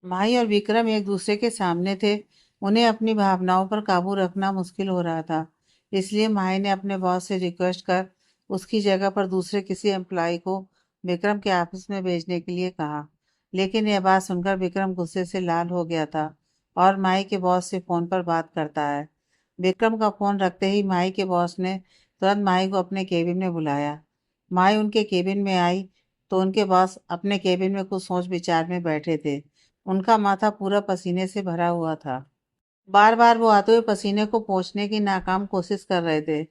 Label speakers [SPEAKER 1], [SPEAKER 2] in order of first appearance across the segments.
[SPEAKER 1] माही और विक्रम एक दूसरे के सामने थे। उन्हें अपनी भावनाओं पर काबू रखना मुश्किल हो रहा था। इसलिए माही ने अपने बॉस से रिक्वेस्ट कर उसकी जगह पर दूसरे किसी एम्प्लॉय को विक्रम के ऑफिस में भेजने के लिए कहा। लेकिन यह बात सुनकर विक्रम गुस्से से लाल हो गया था और माही के बॉस से फ़ोन पर बात करता है। विक्रम का फ़ोन रखते ही माही के बॉस ने तुरंत माही को अपने केबिन में बुलाया। माही उनके केबिन में आई तो उनके बॉस अपने केबिन में कुछ सोच विचार में बैठे थे। उनका माथा पूरा पसीने से भरा हुआ था। बार बार वो आते हुए पसीने को पोंछने की नाकाम कोशिश कर रहे थे।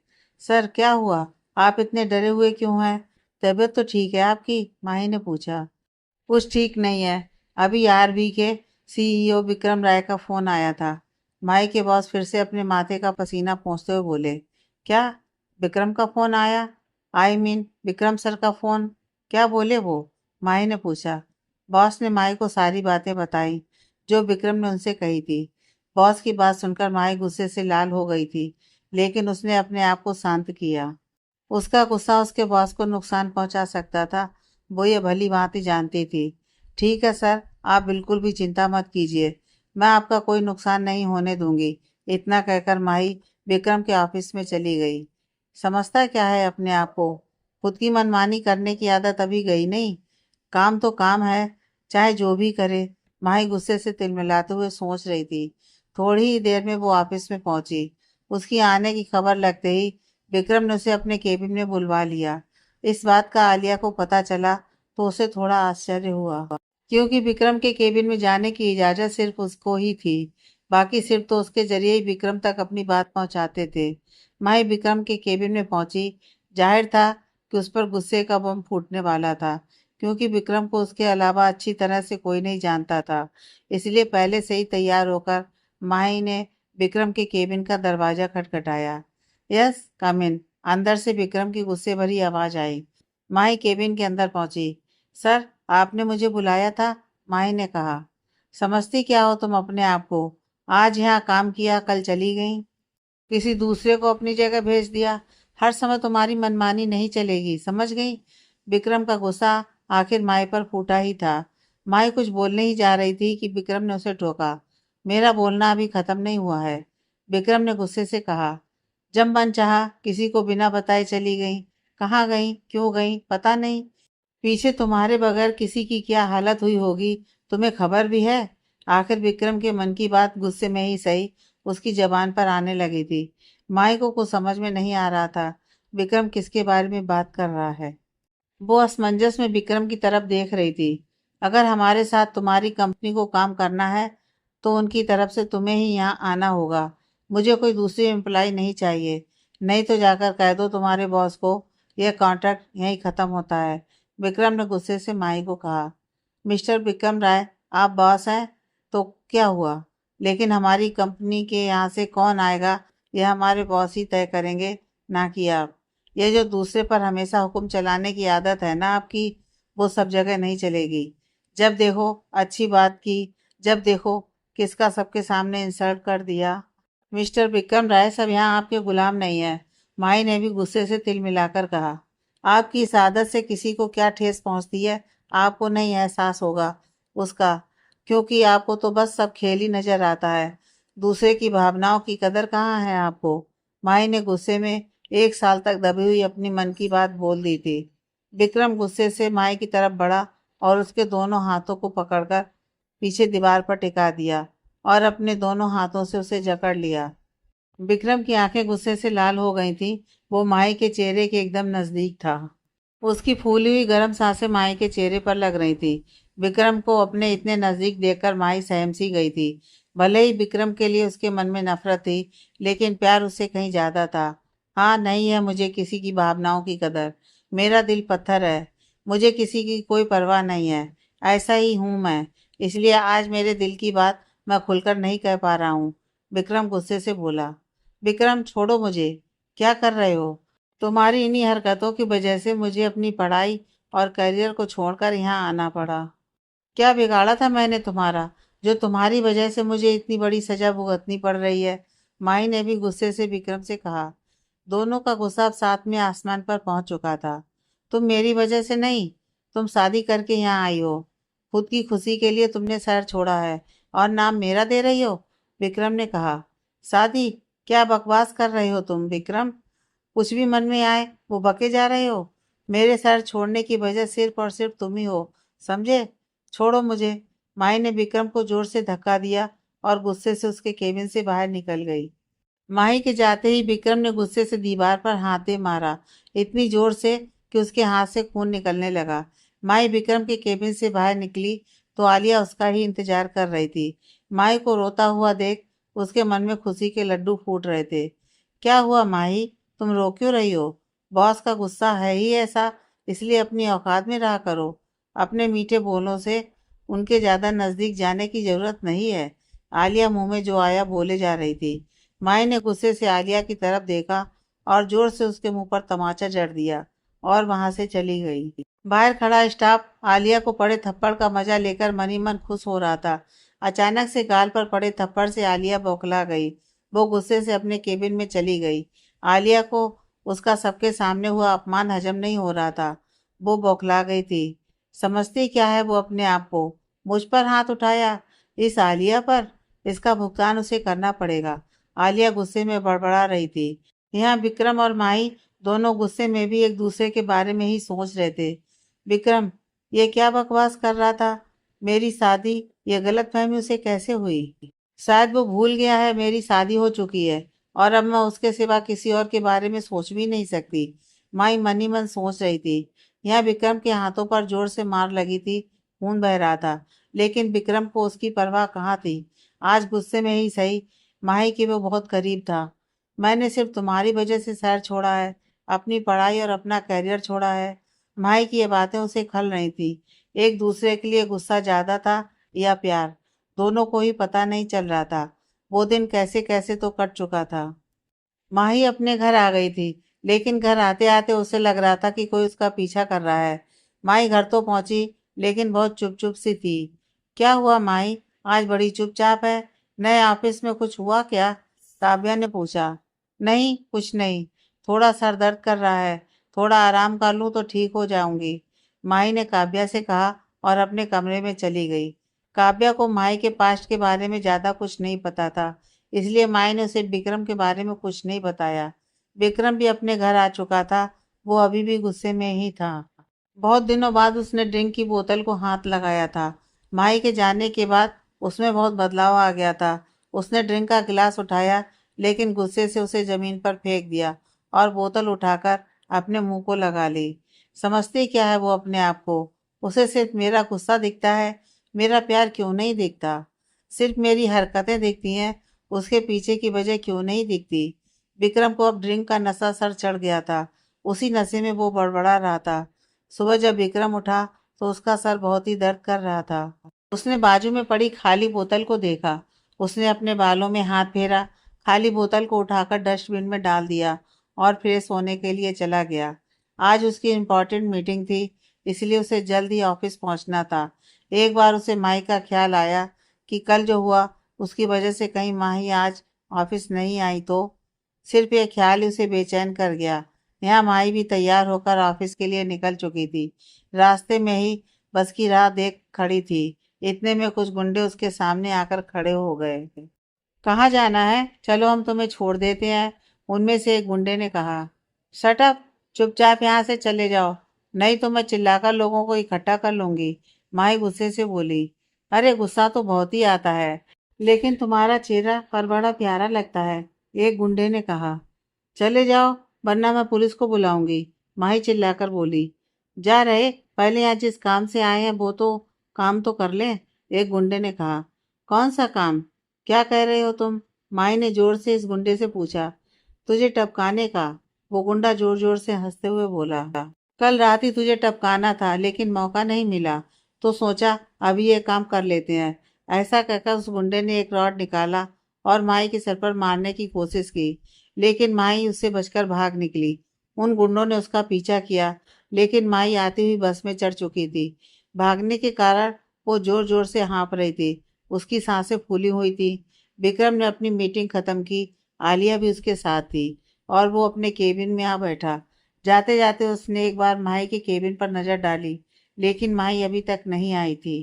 [SPEAKER 1] सर, क्या हुआ? आप इतने डरे हुए क्यों हैं? तबीयत तो ठीक है आपकी? माही ने पूछा। कुछ ठीक नहीं है। अभी आरबी के सीईओ विक्रम राय का फोन आया था। माई के बॉस फिर से अपने माथे का पसीना पोंछते हुए बोले। क्या? विक्रम का फोन आया? विक्रम सर का फोन? क्या बोले वो? माई ने पूछा। बॉस ने माई को सारी बातें बताई जो विक्रम ने उनसे कही थी। बॉस की बात सुनकर माई गुस्से से लाल हो गई थी, लेकिन उसने अपने आप को शांत किया। उसका गुस्सा उसके बॉस को नुकसान पहुंचा सकता था, वो ये भली भांति जानती थी। ठीक है सर, आप बिल्कुल भी चिंता मत कीजिए, मैं आपका कोई नुकसान नहीं होने दूंगी। इतना कहकर माही विक्रम के ऑफिस में चली गई। समझता क्या है अपने आप को? खुद की मनमानी करने की आदत अभी गई नहीं। काम तो काम है, चाहे जो भी करे। माही गुस्से से तिलमिलाते हुए सोच रही थी। थोड़ी ही देर में वो ऑफिस में पहुंची। उसकी आने की खबर लगते ही विक्रम ने उसे अपने केबिन में बुलवा लिया। इस बात का आलिया को पता चला तो उसे थोड़ा आश्चर्य हुआ, क्योंकि विक्रम के केबिन में जाने की इजाज़त सिर्फ उसको ही थी। बाकी सिर्फ तो उसके जरिए ही विक्रम तक अपनी बात पहुंचाते थे। माही विक्रम के केबिन में पहुंची। जाहिर था कि उस पर गुस्से का बम फूटने वाला था, क्योंकि विक्रम को उसके अलावा अच्छी तरह से कोई नहीं जानता था। इसलिए पहले से ही तैयार होकर माही ने विक्रम के केबिन का दरवाज़ा खटखटाया। यस, कम इन। अंदर से विक्रम की गुस्से भरी आवाज आई। माही केबिन के अंदर पहुंची। सर, आपने मुझे बुलाया था? माही ने कहा। समझती क्या हो तुम अपने आप को? आज यहाँ काम किया, कल चली गई, किसी दूसरे को अपनी जगह भेज दिया। हर समय तुम्हारी मनमानी नहीं चलेगी, समझ गई? विक्रम का गुस्सा आखिर माई पर फूटा ही था। माई कुछ बोलने ही जा रही थी कि विक्रम ने उसे टोका। मेरा बोलना अभी खत्म नहीं हुआ है, विक्रम ने गुस्से से कहा। जब मन चाहा किसी को बिना बताए चली गई। कहाँ गई, क्यों गई, पता नहीं। पीछे तुम्हारे बगैर किसी की क्या हालत हुई होगी, तुम्हें खबर भी है? आखिर विक्रम के मन की बात गुस्से में ही सही उसकी जबान पर आने लगी थी। माई को कुछ समझ में नहीं आ रहा था विक्रम किसके बारे में बात कर रहा है। वो असमंजस में विक्रम की तरफ देख रही थी। अगर हमारे साथ तुम्हारी कंपनी को काम करना है तो उनकी तरफ से तुम्हें ही यहाँ आना होगा। मुझे कोई दूसरी एम्प्लॉय नहीं चाहिए। नहीं तो जाकर कह दो तुम्हारे बॉस को यह कॉन्ट्रैक्ट यहीं ख़त्म होता है, विक्रम ने गुस्से से माई को कहा। मिस्टर विक्रम राय, आप बॉस हैं तो क्या हुआ, लेकिन हमारी कंपनी के यहाँ से कौन आएगा यह हमारे बॉस ही तय करेंगे, ना कि आप। ये जो दूसरे पर हमेशा हुक्म चलाने की आदत है ना आपकी, वो सब जगह नहीं चलेगी। जब देखो अच्छी बात की, जब देखो किसका सबके सामने इंसल्ट कर दिया। मिस्टर विक्रम राय, सब यहाँ आपके गुलाम नहीं है, माई ने भी गुस्से से तिल मिलाकर कहा। आपकी इस आदत से किसी को क्या ठेस पहुंचती है आपको नहीं एहसास होगा उसका, क्योंकि आपको तो बस सब खेल ही नजर आता है। दूसरे की भावनाओं की कदर कहाँ है आपको? माई ने गुस्से में 1 साल तक दबी हुई अपनी मन की बात बोल दी थी। विक्रम गुस्से से माई की तरफ बढ़ा और उसके दोनों हाथों को पकड़कर पीछे दीवार पर टिका दिया और अपने दोनों हाथों से उसे जकड़ लिया। विक्रम की आंखें गुस्से से लाल हो गई थीं। वो माई के चेहरे के एकदम नजदीक था। उसकी फूली हुई गर्म सांसें माई के चेहरे पर लग रही थी। विक्रम को अपने इतने नजदीक देखकर माई सहम सी गई थी। भले ही विक्रम के लिए उसके मन में नफरत थी, लेकिन प्यार उससे कहीं ज्यादा था। हाँ, नहीं है मुझे किसी की भावनाओं की कदर। मेरा दिल पत्थर है, मुझे किसी की कोई परवाह नहीं है। ऐसा ही हूं मैं, इसलिए आज मेरे दिल की बात मैं खुलकर नहीं कह पा रहा हूँ, विक्रम गुस्से से बोला। विक्रम, छोड़ो मुझे। क्या कर रहे हो? तुम्हारी इन्हीं हरकतों की वजह से मुझे अपनी पढ़ाई और करियर को छोड़कर यहाँ आना पड़ा। क्या बिगाड़ा था मैंने तुम्हारा, जो तुम्हारी वजह से मुझे इतनी बड़ी सजा भुगतनी पड़ रही है? माई ने भी गुस्से से विक्रम से कहा। दोनों का गुस्सा अब साथ में आसमान पर पहुंच चुका था। तुम मेरी वजह से नहीं, तुम शादी करके यहाँ आई हो। खुद की खुशी के लिए तुमने शहर छोड़ा है और नाम मेरा दे रही हो? विक्रम ने कहा। शादी? क्या बकवास कर रहे हो तुम विक्रम? कुछ भी मन में आए वो बके जा रहे हो। मेरे शहर छोड़ने की वजह सिर्फ और सिर्फ तुम ही हो, समझे? छोड़ो मुझे। माई ने विक्रम को जोर से धक्का दिया और गुस्से से उसके केबिन से बाहर निकल गई। माही के जाते ही विक्रम ने गुस्से से दीवार पर हाथ दे मारा, इतनी जोर से कि उसके हाथ से खून निकलने लगा। माही विक्रम के केबिन से बाहर निकली तो आलिया उसका ही इंतजार कर रही थी। माही को रोता हुआ देख उसके मन में खुशी के लड्डू फूट रहे थे। क्या हुआ माही, तुम रो क्यों रही हो? बॉस का गुस्सा है ही ऐसा, इसलिए अपनी औकात में रहा करो। अपने मीठे बोलों से उनके ज्यादा नजदीक जाने की जरूरत नहीं है। आलिया मुंह में जो आया बोले जा रही थी। माई ने गुस्से से आलिया की तरफ देखा और जोर से उसके मुंह पर तमाचा जड़ दिया और वहां से चली गई। बाहर खड़ा स्टाफ आलिया को पड़े थप्पड़ का मजा लेकर मनी मन खुश हो रहा था। अचानक से गाल पर पड़े थप्पड़ से आलिया बौखला गई। वो गुस्से से अपने केबिन में चली गई। आलिया को उसका सबके सामने हुआ अपमान हजम नहीं हो रहा था। वो बौखला गई थी। समझती क्या है वो अपने आप को? मुझ पर हाथ उठाया, इस आलिया पर। इसका भुगतान उसे करना पड़ेगा। आलिया गुस्से में बड़बड़ा रही थी। यहाँ विक्रम और माही दोनों गुस्से में भी एक दूसरे के बारे में ही सोच रहे थे। विक्रम ये क्या बकवास कर रहा था? मेरी शादी, ये गलतफहमी उसे कैसे हुई? शायद वो भूल गया है मेरी शादी हो चुकी है और अब मैं उसके सिवा किसी और के बारे में सोच भी नहीं सकती। माई मनी मन सोच रही थी। यहाँ विक्रम के हाथों पर जोर से मार लगी थी, खून बह रहा था, लेकिन विक्रम को उसकी परवाह कहाँ थी। आज गुस्से में ही सही, माही के वो बहुत करीब था। मैंने सिर्फ तुम्हारी वजह से शहर छोड़ा है, अपनी पढ़ाई और अपना करियर छोड़ा है। माही की ये बातें उसे खल रही थी। एक दूसरे के लिए गुस्सा ज्यादा था या प्यार, दोनों को ही पता नहीं चल रहा था। वो दिन कैसे कैसे तो कट चुका था। माही अपने घर आ गई थी, लेकिन घर आते आते उसे लग रहा था कि कोई उसका पीछा कर रहा है। माही घर तो पहुंची, लेकिन बहुत चुप चुप सी थी। क्या हुआ माही, आज बड़ी चुपचाप है? नए ऑफिस में कुछ हुआ क्या? काव्या ने पूछा। नहीं, कुछ नहीं। थोड़ा सर दर्द कर रहा है, थोड़ा आराम कर लूं तो ठीक हो जाऊंगी, माही ने काव्या से कहा और अपने कमरे में चली गई। काव्या को माही के पास्ट के बारे में ज्यादा कुछ नहीं पता था, इसलिए माई ने उसे विक्रम के बारे में कुछ नहीं बताया। विक्रम भी अपने घर आ चुका था। वो अभी भी गुस्से में ही था। बहुत दिनों बाद उसने ड्रिंक की बोतल को हाथ लगाया था। माई के जाने के बाद उसमें बहुत बदलाव आ गया था। उसने ड्रिंक का गिलास उठाया, लेकिन गुस्से से उसे जमीन पर फेंक दिया और बोतल उठाकर अपने मुंह को लगा ली। समझती क्या है वो अपने आप को? उसे सिर्फ मेरा गुस्सा दिखता है, मेरा प्यार क्यों नहीं दिखता? सिर्फ मेरी हरकतें दिखती हैं, उसके पीछे की वजह क्यों नहीं दिखती? विक्रम को अब ड्रिंक का नशा सर चढ़ गया था। उसी नशे में वो बड़बड़ा रहा था। सुबह जब विक्रम उठा तो उसका सर बहुत ही दर्द कर रहा था। उसने बाजू में पड़ी खाली बोतल को देखा। उसने अपने बालों में हाथ फेरा, खाली बोतल को उठाकर डस्टबिन में डाल दिया और फ्रेश होने के लिए चला गया। आज उसकी इम्पोर्टेंट मीटिंग थी, इसलिए उसे जल्द ही ऑफिस पहुंचना था। एक बार उसे माई का ख्याल आया कि कल जो हुआ उसकी वजह से कहीं माही आज ऑफिस नहीं आई तो। सिर्फ ये ख्याल ही उसे बेचैन कर गया। यहाँ माही भी तैयार होकर ऑफिस के लिए निकल चुकी थी। रास्ते में ही बस की राह देख खड़ी थी। इतने में कुछ गुंडे उसके सामने आकर खड़े हो गए। कहाँ जाना है? चलो हम तुम्हें छोड़ देते हैं, उनमें से एक गुंडे ने कहा। शट अप, चुपचाप यहाँ से चले जाओ, नहीं तो मैं चिल्लाकर लोगों को इकट्ठा कर लूंगी, माही गुस्से से बोली। अरे गुस्सा तो बहुत ही आता है, लेकिन तुम्हारा चेहरा पर बड़ा प्यारा लगता है, एक गुंडे ने कहा। चले जाओ, वरना मैं पुलिस को बुलाऊंगी, माही चिल्लाकर बोली। जा रहे, पहले यहाँ जिस काम से आए हैं वो तो काम तो कर लें, एक गुंडे ने कहा। कौन सा काम? क्या कह रहे हो तुम? माई ने जोर से इस गुंडे से पूछा। तुझे टपकाने का, वो गुंडा जोर जोर से हंसते हुए बोला। कल रात ही तुझे टपकाना था, लेकिन मौका नहीं मिला, तो सोचा अभी ये काम कर लेते हैं। ऐसा कहकर उस गुंडे ने एक रॉड निकाला और माई के सर पर मारने की कोशिश की, लेकिन माई उससे बचकर भाग निकली। उन गुंडों ने उसका पीछा किया, लेकिन माई आती हुई बस में चढ़ चुकी थी। भागने के कारण वो जोर जोर से हाँफ रही थी, उसकी सांसें फूली हुई थी। विक्रम ने अपनी मीटिंग खत्म की, आलिया भी उसके साथ थी और वो अपने केबिन में आ बैठा। जाते जाते उसने एक बार माही के केबिन पर नजर डाली, लेकिन माही अभी तक नहीं आई थी।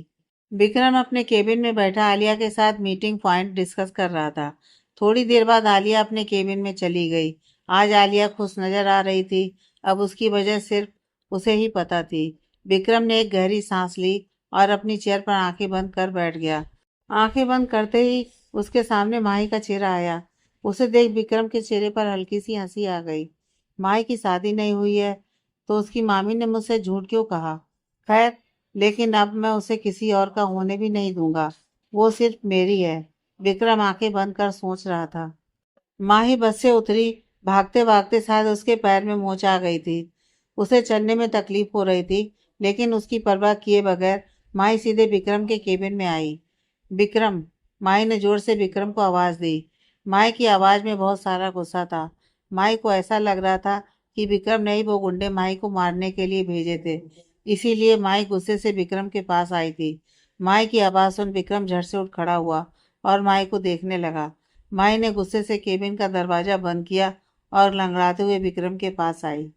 [SPEAKER 1] विक्रम अपने केबिन में बैठा आलिया के साथ मीटिंग पॉइंट डिस्कस कर रहा था। थोड़ी देर बाद आलिया अपने केबिन में चली गई। आज आलिया खुश नजर आ रही थी। अब उसकी वजह सिर्फ उसे ही पता थी। विक्रम ने एक गहरी सांस ली और अपनी चेयर पर आंखें बंद कर बैठ गया। आंखें बंद करते ही उसके सामने माही का चेहरा आया। उसे देख विक्रम के चेहरे पर हल्की सी हंसी आ गई। माही की शादी नहीं हुई है तो उसकी मामी ने मुझसे झूठ क्यों कहा? खैर, लेकिन अब मैं उसे किसी और का होने भी नहीं दूंगा। वो सिर्फ मेरी है। विक्रम आंखें बंद कर सोच रहा था। माही बस से उतरी। भागते भागते शायद उसके पैर में मोच आ गई थी। उसे चलने में तकलीफ हो रही थी, लेकिन उसकी परवाह किए बगैर माही सीधे विक्रम के केबिन में आई। विक्रम! माही ने जोर से विक्रम को आवाज दी। माही की आवाज में बहुत सारा गुस्सा था। माही को ऐसा लग रहा था कि विक्रम ने ही वो गुंडे माही को मारने के लिए भेजे थे। इसीलिए माही गुस्से से विक्रम के पास आई थी। माही की आवाज सुन विक्रम झट से उठ खड़ा हुआ और माही को देखने लगा। माही ने गुस्से से केबिन का दरवाजा बंद किया और लंगड़ाते हुए विक्रम के पास आई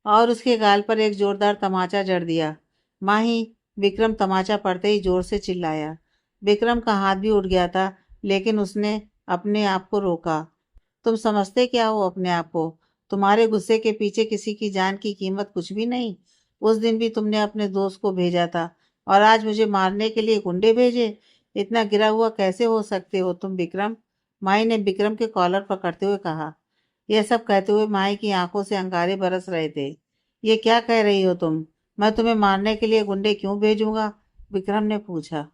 [SPEAKER 1] और उसके गाल पर एक जोरदार तमाचा जड़ दिया। माही! विक्रम तमाचा पड़ते ही जोर से चिल्लाया। विक्रम का हाथ भी उठ गया था, लेकिन उसने अपने आप को रोका। तुम समझते क्या हो अपने आप को? तुम्हारे गुस्से के पीछे किसी की जान की कीमत कुछ भी नहीं। उस दिन भी तुमने अपने दोस्त को भेजा था और आज मुझे मारने के लिए गुंडे भेजे। इतना गिरा हुआ कैसे हो सकते हो तुम विक्रम? माई ने विक्रम के कॉलर पकड़ते हुए कहा। यह सब कहते हुए माई की आंखों से अंगारे बरस रहे थे। ये क्या कह रही हो तुम? मैं तुम्हें मारने के लिए गुंडे क्यों भेजूंगा? विक्रम ने पूछा।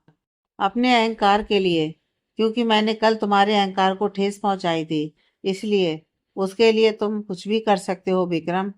[SPEAKER 1] अपने अहंकार के लिए, क्योंकि मैंने कल तुम्हारे अहंकार को ठेस पहुंचाई थी, इसलिए। उसके लिए तुम कुछ भी कर सकते हो विक्रम।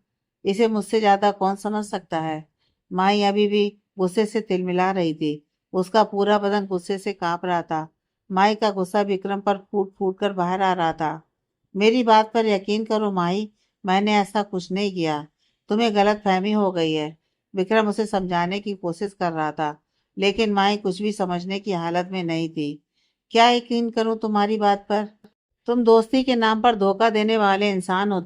[SPEAKER 1] इसे मुझसे ज्यादा कौन समझ सकता है? माई अभी भी गुस्से से तिलमिला रही थी। उसका पूरा बदन गुस्से से कांप रहा था। माई का गुस्सा विक्रम पर फूट फूट कर बाहर आ रहा था। मेरी बात पर यकीन करो माई, मैंने ऐसा कुछ नहीं किया। तुम्हें गलत फहमी हो गई है। विक्रम उसे समझाने की कोशिश कर रहा था, लेकिन माई कुछ भी समझने की हालत में नहीं थी। क्या यकीन करूं तुम्हारी बात पर? तुम दोस्ती के नाम पर धोखा देने वाले इंसान हो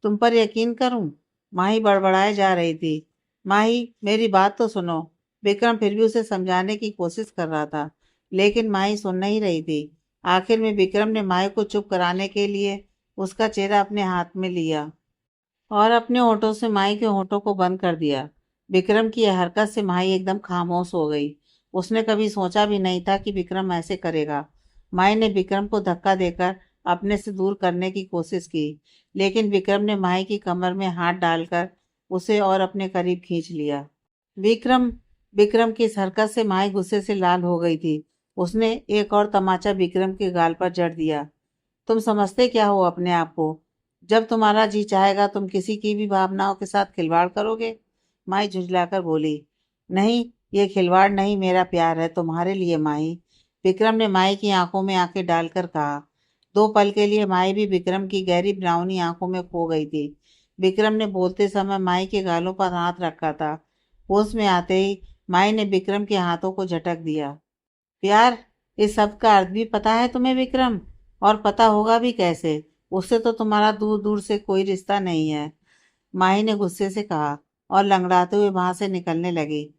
[SPEAKER 1] तुम पर यकीन करूं? माही बड़बड़ाए जा रही थी। माही, मेरी बात तो सुनो। विक्रम फिर भी उसे समझाने की कोशिश कर रहा था, लेकिन माही सुन नहीं रही थी। आखिर में विक्रम ने माही को चुप कराने के लिए उसका चेहरा अपने हाथ में लिया और अपने होठों से माही के होठों को बंद कर दिया। विक्रम की यह हरकत से माही एकदम खामोश हो गई। उसने कभी सोचा भी नहीं था कि विक्रम ऐसे करेगा। माही ने विक्रम को धक्का देकर अपने से दूर करने की कोशिश की, लेकिन विक्रम ने माही की कमर में हाथ डालकर उसे और अपने करीब खींच लिया। विक्रम! विक्रम की इस हरकत से माही गुस्से से लाल हो गई थी। उसने एक और तमाचा विक्रम के गाल पर जड़ दिया। तुम समझते क्या हो अपने आप को? जब तुम्हारा जी चाहेगा तुम किसी की भी भावनाओं के साथ खिलवाड़ करोगे? माई झुंझलाकर बोली। नहीं, ये खिलवाड़ नहीं, मेरा प्यार है तुम्हारे लिए माई। विक्रम ने माई की आंखों में आंखें डालकर कहा। दो पल के लिए माई भी विक्रम की गहरी ब्राउनी आंखों में खो गई थी। विक्रम ने बोलते समय माई के गालों पर हाथ रखा था। होश में आते ही माई ने विक्रम के हाथों को झटक दिया। प्यार? इस शब्द का अर्थ भी पता है तुम्हें विक्रम? और पता होगा भी कैसे? उससे तो तुम्हारा दूर दूर से कोई रिश्ता नहीं है। माही ने गुस्से से कहा और लंगड़ाते हुए वहां से निकलने लगी।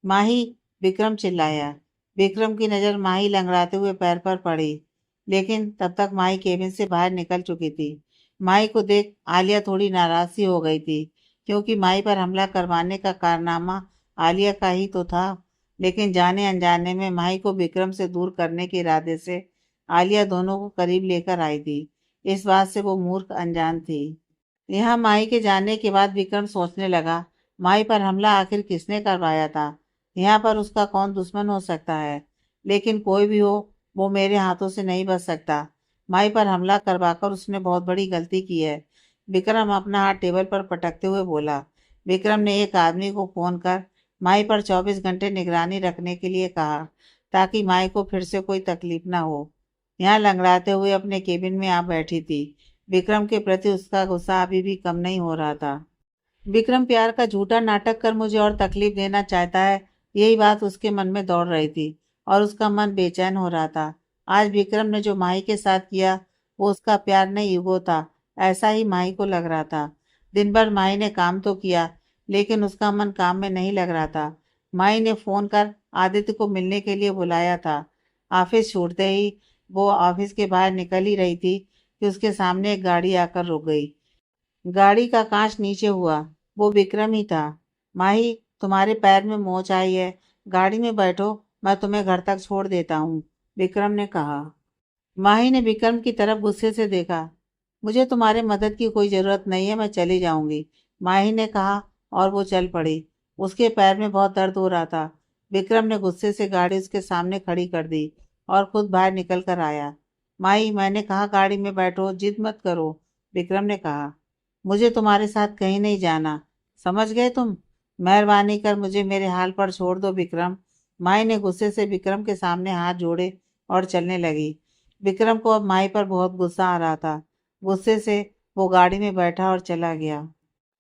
[SPEAKER 1] माही! विक्रम चिल्लाया। विक्रम की नजर माही लंगड़ाते हुए पैर पर पड़ी, लेकिन तब तक माही केबिन से बाहर निकल चुकी थी। माही को देख आलिया थोड़ी नाराज सी हो गई थी, क्योंकि माही पर हमला करवाने का कारनामा आलिया का ही तो था। लेकिन जाने अनजाने में माही को विक्रम से दूर करने के इरादे से आलिया दोनों को करीब लेकर आई थी। इस बात से वो मूर्ख अनजान थी। यहाँ माई के जाने के बाद विक्रम सोचने लगा, माई पर हमला आखिर किसने करवाया था? यहाँ पर उसका कौन दुश्मन हो सकता है? लेकिन कोई भी हो, वो मेरे हाथों से नहीं बच सकता। माई पर हमला करवाकर उसने बहुत बड़ी गलती की है। विक्रम अपना हाथ टेबल पर पटकते हुए बोला। विक्रम ने एक आदमी को फोन कर माई पर 24 घंटे निगरानी रखने के लिए कहा, ताकि माई को फिर से कोई तकलीफ ना हो। यहाँ लंगड़ाते हुए अपने केबिन में आ बैठी थी। विक्रम के प्रति उसका गुस्सा अभी भी कम नहीं हो रहा था। विक्रम प्यार का झूठा नाटक कर मुझे और तकलीफ देना चाहता है, यही बात उसके मन में दौड़ रही थी और उसका मन बेचैन हो रहा था। आज विक्रम ने जो माही के साथ किया वो उसका प्यार नहीं ईगो था, ऐसा ही माही को लग रहा था। दिन भर माही ने काम तो किया, लेकिन उसका मन काम में नहीं लग रहा था। माही ने फोन कर आदित्य को मिलने के लिए बुलाया था। ऑफिस छूटते ही वो ऑफिस के बाहर निकल ही रही थी कि उसके सामने एक गाड़ी आकर रुक गई। गाड़ी का कांच नीचे हुआ। वो विक्रम ही था। माही, तुम्हारे पैर में मोच आई है, गाड़ी में बैठो, मैं तुम्हें घर तक छोड़ देता हूँ, विक्रम ने कहा। माही ने विक्रम की तरफ गुस्से से देखा। मुझे तुम्हारे मदद की कोई जरूरत नहीं है, मैं चली जाऊंगी, माही ने कहा और वो चल पड़ी। उसके पैर में बहुत दर्द हो रहा था। विक्रम ने गुस्से से गाड़ी उसके सामने खड़ी कर दी और खुद बाहर निकल कर आया। माही, मैंने कहा गाड़ी में बैठो, जिद मत करो, विक्रम ने कहा। मुझे तुम्हारे साथ कहीं नहीं जाना, समझ गए तुम? मेहरबानी कर मुझे मेरे हाल पर छोड़ दो विक्रम। माई ने गुस्से से विक्रम के सामने हाथ जोड़े और चलने लगी। विक्रम को अब माई पर बहुत गुस्सा आ रहा था। गुस्से से वो गाड़ी में बैठा और चला गया।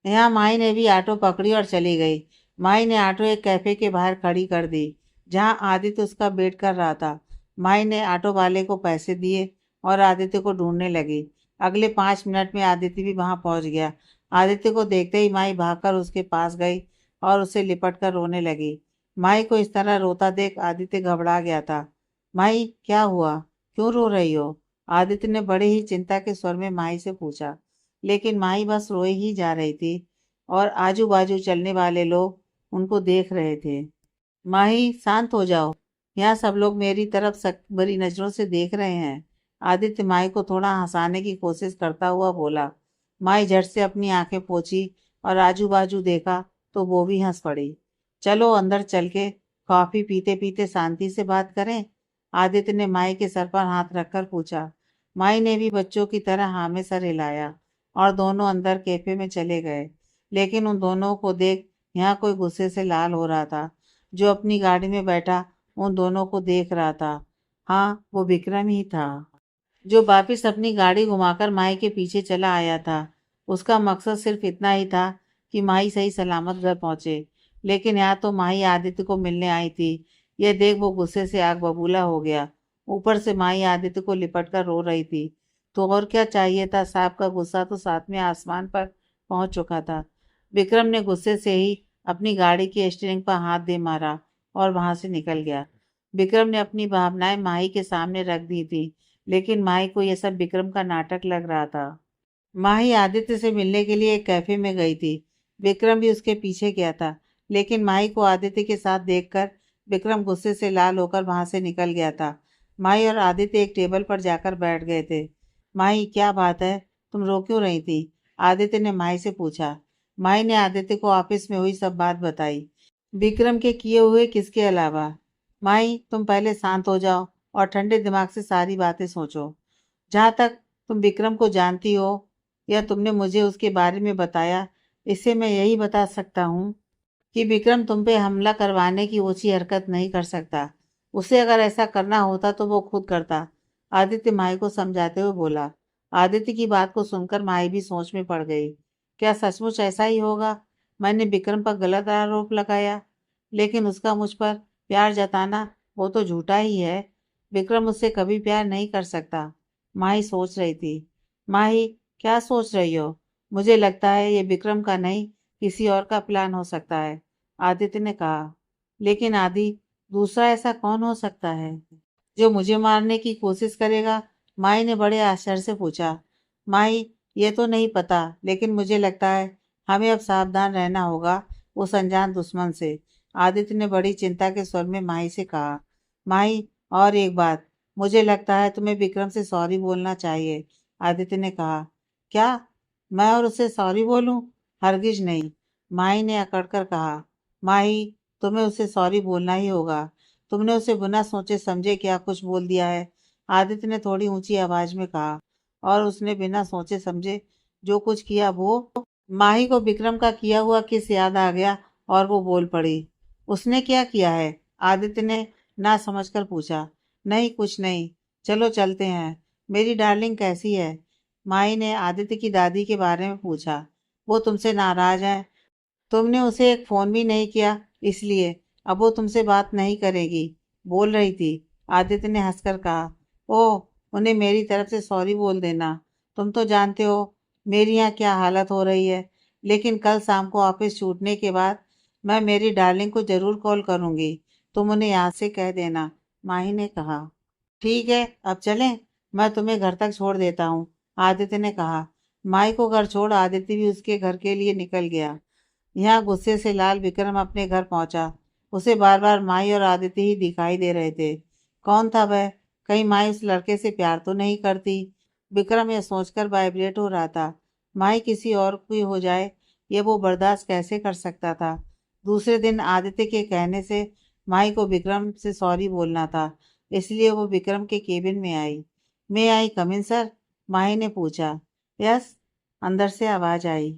[SPEAKER 1] यहाँ माई ने भी ऑटो पकड़ी और चली गई। माई ने ऑटो एक कैफे के बाहर खड़ी कर दी, जहाँ आदित्य उसका वेट कर रहा था। माई ने ऑटो वाले को पैसे दिए और आदित्य को ढूंढने लगी। अगले 5 मिनट में आदित्य भी वहां पहुंच गया। आदित्य को देखते ही माई भागकर उसके पास गई और उसे लिपट कर रोने लगी। माई को इस तरह रोता देख आदित्य घबरा गया था। माई, क्या हुआ, क्यों रो रही हो? आदित्य ने बड़े ही चिंता के स्वर में माई से पूछा। लेकिन माई बस रोए ही जा रही थी और आजू बाजू चलने वाले लोग उनको देख रहे थे। माही, शांत हो जाओ, यहाँ सब लोग मेरी तरफ सख्त बुरी नजरों से देख रहे हैं, आदित्य माई को थोड़ा हंसाने की कोशिश करता हुआ बोला। माई झट से अपनी आंखें पोंछी और आजू बाजू देखा तो वो भी हंस पड़ी। चलो अंदर चल के कॉफी पीते पीते शांति से बात करें, आदित्य ने माई के सर पर हाथ रखकर पूछा। माई ने भी बच्चों की तरह हाँ में सर हिलाया और दोनों अंदर कैफे में चले गए। लेकिन उन दोनों को देख यहाँ कोई गुस्से से लाल हो रहा था। जो अपनी गाड़ी में बैठा उन दोनों को देख रहा था। हाँ, वो विक्रम ही था, जो वापिस अपनी गाड़ी घुमाकर माई के पीछे चला आया था। उसका मकसद सिर्फ इतना ही था कि माई सही सलामत घर पहुंचे। लेकिन यहाँ तो माई आदित्य को मिलने आई थी। यह देख वो गुस्से से आग बबूला हो गया। ऊपर से माई आदित्य को लिपट कर रो रही थी। तो और क्या चाहिए था, साहब का गुस्सा तो साथ में आसमान पर पहुंच चुका था। विक्रम ने गुस्से से ही अपनी गाड़ी की स्टीयरिंग पर हाथ दे मारा और वहां से निकल गया। विक्रम ने अपनी भावनाएं माही के सामने रख दी थी, लेकिन माही को यह सब विक्रम का नाटक लग रहा था। माही आदित्य से मिलने के लिए एक कैफे में गई थी। विक्रम भी उसके पीछे गया था। लेकिन माही को आदित्य के साथ देखकर विक्रम गुस्से से लाल होकर वहां से निकल गया था। माही और आदित्य एक टेबल पर जाकर बैठ गए थे। माही, क्या बात है, तुम रो क्यों रही थी, आदित्य ने माही से पूछा। माही ने आदित्य को ऑफिस में हुई सब बात बताई, विक्रम के किए हुए किसके अलावा। माही, तुम पहले शांत हो जाओ और ठंडे दिमाग से सारी बातें सोचो। जहाँ तक तुम विक्रम को जानती हो या तुमने मुझे उसके बारे में बताया, इससे मैं यही बता सकता हूँ कि विक्रम तुम पे हमला करवाने की ऊंची हरकत नहीं कर सकता। उसे अगर ऐसा करना होता तो वो खुद करता, आदित्य माही को समझाते हुए बोला। आदित्य की बात को सुनकर माही भी सोच में पड़ गई। क्या सचमुच ऐसा ही होगा? मैंने विक्रम पर गलत आरोप लगाया, लेकिन उसका मुझ पर प्यार जताना वो तो झूठा ही है। विक्रम मुझसे कभी प्यार नहीं कर सकता, माही सोच रही थी। माही, क्या सोच रही हो? मुझे लगता है ये विक्रम का नहीं, किसी और का प्लान हो सकता है, आदित्य ने कहा। लेकिन आदि, दूसरा ऐसा कौन हो सकता है जो मुझे मारने की कोशिश करेगा? माई ने बड़े आश्चर्य से पूछा। माई, ये तो नहीं पता, लेकिन मुझे लगता है हमें अब सावधान रहना होगा उस अनजान दुश्मन से, आदित्य ने बड़ी चिंता के स्वर में माही से कहा। माही, और एक बात, मुझे लगता है तुम्हें विक्रम से सॉरी बोलना चाहिए, आदित्य ने कहा। क्या मैं और उसे सॉरी बोलूं? हरगिज नहीं, माही ने अकड़कर कहा। माही, तुम्हें उसे सॉरी बोलना ही होगा। तुमने उसे बिना सोचे समझे क्या कुछ बोल दिया है, आदित्य ने थोड़ी ऊंची आवाज में कहा। और उसने बिना सोचे समझे जो कुछ किया वो। माही को विक्रम का किया हुआ किस याद आ गया और वो बोल पड़ी। उसने क्या किया है, आदित्य ने ना समझकर पूछा। नहीं, कुछ नहीं, चलो चलते हैं। मेरी डार्लिंग कैसी है, माही ने आदित्य की दादी के बारे में पूछा। वो तुमसे नाराज है, तुमने उसे एक फोन भी नहीं किया, इसलिए अब वो तुमसे बात नहीं करेगी, बोल रही थी, आदित्य ने हंसकर कहा। ओह, उन्हें मेरी तरफ से सॉरी बोल देना। तुम तो जानते हो मेरी यहाँ क्या हालत हो रही है। लेकिन कल शाम को ऑफिस छूटने के बाद मैं मेरी डार्लिंग को जरूर कॉल करूंगी। तुम उन्हें यहाँ से कह देना, माही ने कहा। ठीक है, अब चलें, मैं तुम्हें घर तक छोड़ देता हूँ, आदित्य ने कहा। माही को घर छोड़ आदित्य भी उसके घर के लिए निकल गया। यहाँ गुस्से से लाल विक्रम अपने घर पहुंचा। उसे बार बार माई और आदित्य ही दिखाई दे रहे थे। कौन था वह? कहीं माई उस लड़के से प्यार तो नहीं करती? विक्रम यह सोचकर वाइब्रेट हो रहा था। माई किसी और की हो जाए, ये वो बर्दाश्त कैसे कर सकता था? दूसरे दिन आदित्य के कहने से माई को विक्रम से सॉरी बोलना था, इसलिए वो विक्रम के केबिन में आई। मैं आई कम इन सर? माही ने पूछा। यस, अंदर से आवाज आई।